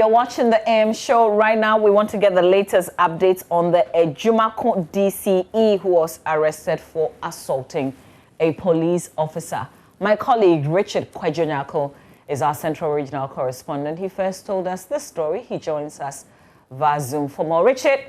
You're watching the AM show right now. We want to get the latest updates on the Ajumako DCE who was arrested for assaulting a police officer. My colleague Ransford Nyarko is our Central Regional correspondent. He first told us this story. He joins us via Zoom for more. Richard.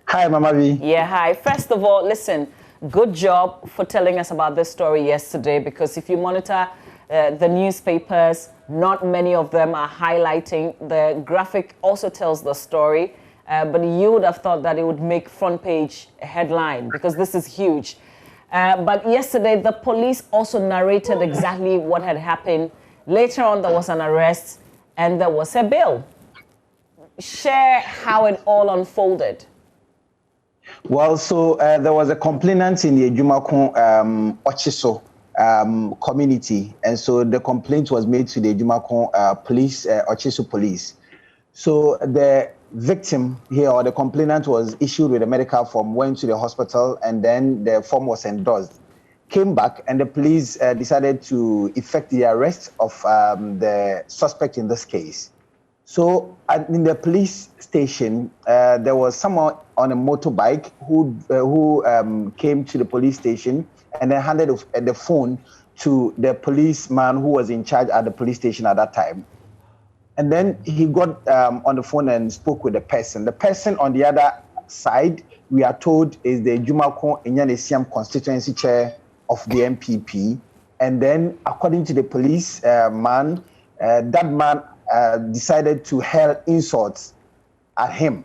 Hi, Mama V. Yeah, hi. First of all, listen, good job for telling us about this story yesterday, because if you monitor the newspapers, not many of them are highlighting. The graphic also tells the story, but you would have thought that it would make front page headline because this is huge. But yesterday, the police also narrated exactly what had happened. Later on, there was an arrest and there was a bail. Share how it all unfolded. Well, so there was a complainant in the Ajumako-Enyan-Essiam community, and so the complaint was made to the Ajumako police, Essiam police. So the victim here, or the complainant, was issued with a medical form, went to the hospital, and then the form was endorsed. Came back, and the police decided to effect the arrest of the suspect in this case. So in the police station, there was someone on a motorbike who came to the police station and then handed the phone to the policeman who was in charge at the police station at that time. And then he got on the phone and spoke with the person. The person on the other side, we are told, is the Ajumako-Enyan-Essiam constituency chair of the MPP. And then, according to the police that man decided to hurl insults at him.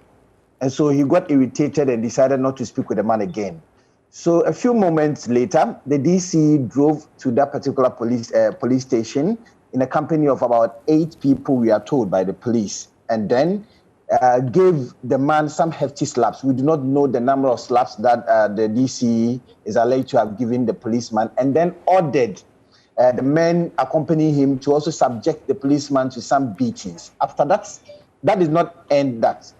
And so he got irritated and decided not to speak with the man again. So a few moments later, the DC drove to that particular police station in a company of about 8 people, we are told, by the police, and then gave the man some hefty slaps. We do not know the number of slaps that the DC is alleged to have given the policeman, and then ordered the men accompanying him to also subject the policeman to some beatings. After that, that did not end that.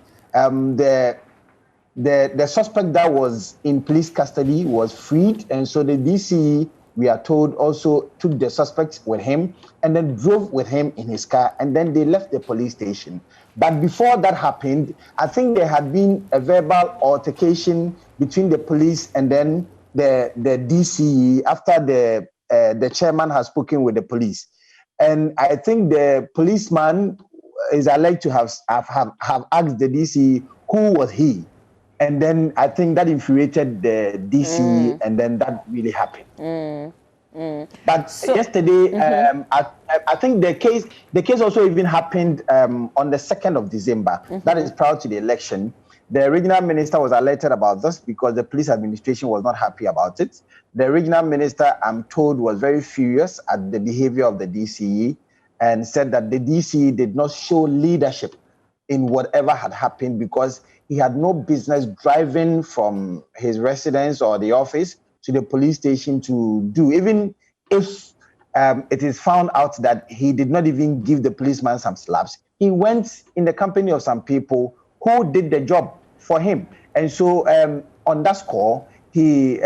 The suspect that was in police custody was freed, and so the DC, we are told, also took the suspect with him and then drove with him in his car, and then they left the police station. But before that happened, I think there had been a verbal altercation between the police and then the DC after the chairman has spoken with the police. And I think the policeman is alleged to have asked the DC who was he. And then I think that infuriated the DC, and then that really happened. But so, yesterday, I think the case also even happened on the 2nd of December. That is prior to the election. The regional minister was alerted about this because the police administration was not happy about it. The regional minister, I'm told, was very furious at the behavior of the DCE and said that the DCE did not show leadership in whatever had happened because he had no business driving from his residence or the office to the police station to do, even if it is found out that he did not even give the policeman some slaps. He went in the company of some people who did the job for him. And so on that score, he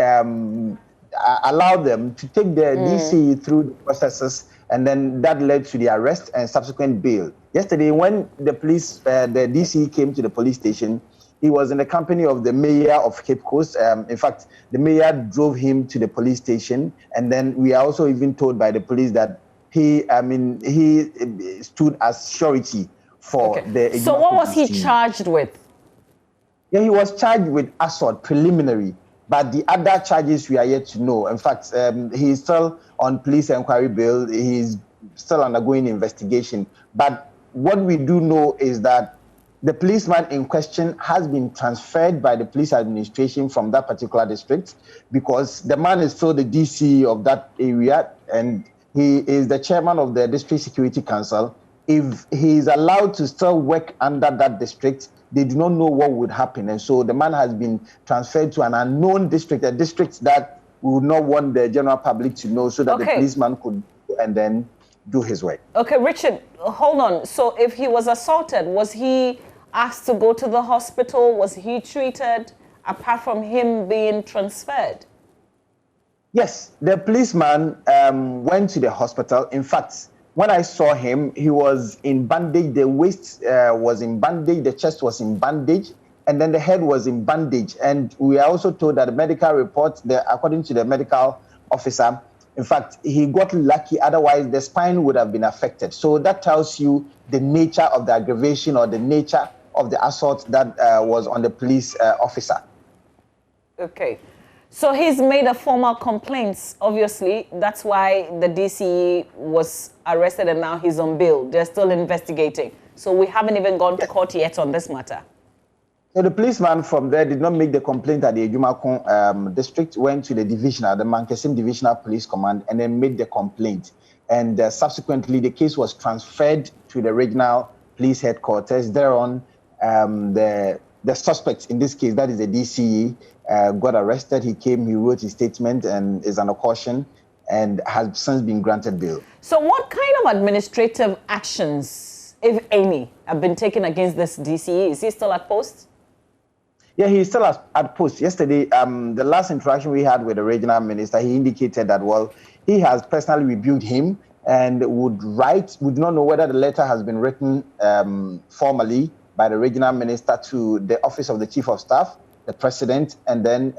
allowed them to take the DC through the processes, and then that led to the arrest and subsequent bail. Yesterday, when the police, the DC came to the police station, he was in the company of the mayor of Cape Coast. In fact, the mayor drove him to the police station, and then we are also even told by the police that he stood as surety for the. So what was he charged with? Yeah, he was charged with assault preliminary, but the other charges we are yet to know. In fact, he is still on police inquiry bail. He is still undergoing investigation. But what we do know is that the policeman in question has been transferred by the police administration from that particular district because the man is still the DC of that area and he is the chairman of the District Security Council. If he is allowed to still work under that district, they do not know what would happen. And so the man has been transferred to an unknown district, a district that we would not want the general public to know, so that the policeman could and then do his work. Okay, Richard, hold on. So if he was assaulted, was he asked to go to the hospital? Was he treated apart from him being transferred? Yes, the policeman went to the hospital. In fact, when I saw him, he was in bandage. The waist was in bandage, the chest was in bandage, and then the head was in bandage. And we are also told that the medical report, according to the medical officer, in fact, he got lucky. Otherwise, the spine would have been affected. So that tells you the nature of the aggravation or the nature of the assault that was on the police officer. Okay. So he's made a formal complaint, obviously. That's why the DCE was arrested and now he's on bail. They're still investigating. So we haven't even gone to court yet on this matter. So the policeman from there did not make the complaint at the Ajumako district, went to the divisional, the Mankesim Divisional Police Command, and then made the complaint. And subsequently, the case was transferred to the regional police headquarters. Thereon, the suspect in this case, that is the DCE, got arrested. He came, he wrote his statement and is under caution and has since been granted bail. So what kind of administrative actions, if any, have been taken against this DCE? Is he still at post? Yeah, he's still at post. Yesterday, the last interaction we had with the regional minister, he indicated that, well, he has personally rebuked him and would not know whether the letter has been written formally by the regional minister to the office of the chief of staff, the president, and then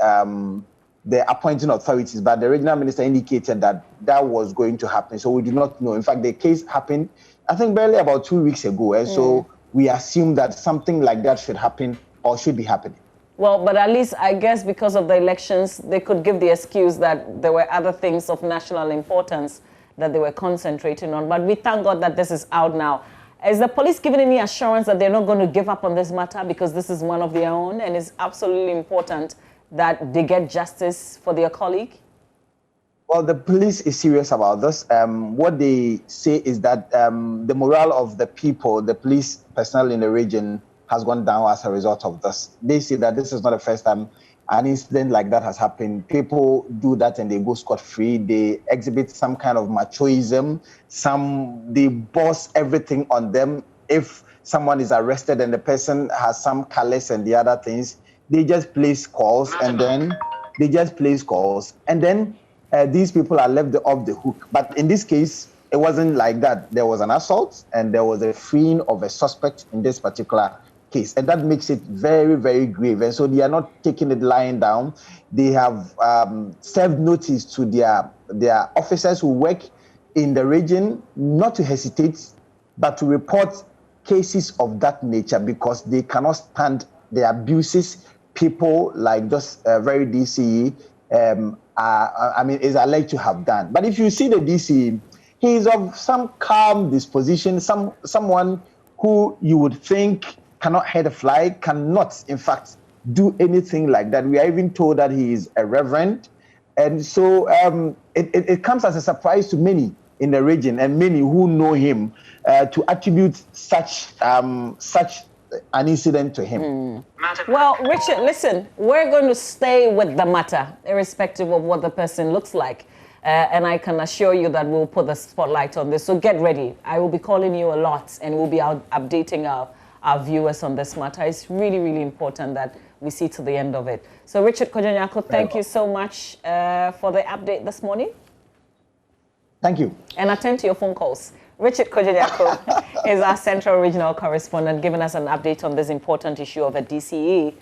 the appointing authorities. But the regional minister indicated that that was going to happen. So we do not know. In fact, the case happened, I think, barely about 2 weeks ago. And so we assume that something like that should happen or should be happening. Well, but at least I guess because of the elections, they could give the excuse that there were other things of national importance that they were concentrating on. But we thank God that this is out now. Is the police giving any assurance that they're not going to give up on this matter because this is one of their own and it's absolutely important that they get justice for their colleague? Well, the police is serious about this. What they say is that the morale of the people, the police personnel in the region, has gone down as a result of this. They say that this is not the first time an incident like that has happened. People do that and they go scot-free. They exhibit some kind of machoism. They boss everything on them. If someone is arrested and the person has some callous and the other things, they just place calls and then these people are left off the hook. But in this case, it wasn't like that. There was an assault and there was a freeing of a suspect in this particular case, and that makes it very, very grave. And so they are not taking it lying down. They have served notice to their officers who work in the region not to hesitate, but to report cases of that nature because they cannot stand the abuses people like just very DCE is alleged to have done. But if you see the DCE, he is of some calm disposition, someone who you would think cannot hurt a fly, cannot, in fact, do anything like that. We are even told that he is a reverend. And so it comes as a surprise to many in the region and many who know him to attribute such an incident to him. Well, Richard, listen, we're going to stay with the matter, irrespective of what the person looks like. And I can assure you that we'll put the spotlight on this. So get ready. I will be calling you a lot and we'll be updating our viewers on this matter. It's really, really important that we see to the end of it. So Richard Nyarko, thank you so much for the update this morning. Thank you. And attend to your phone calls. Richard Nyarko is our Central Regional Correspondent, giving us an update on this important issue of a DCE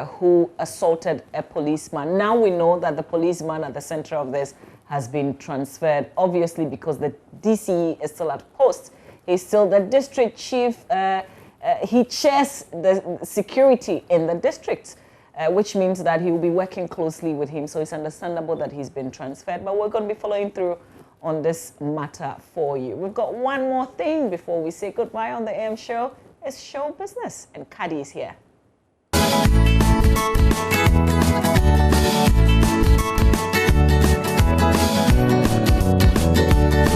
who assaulted a policeman. Now we know that the policeman at the center of this has been transferred, obviously because the DCE is still at post. He's still the district chief. He chairs the security in the district, which means that he will be working closely with him. So it's understandable that he's been transferred, but we're going to be following through on this matter for you. We've got one more thing before we say goodbye on the AM show. It's show business, and Kadi is here.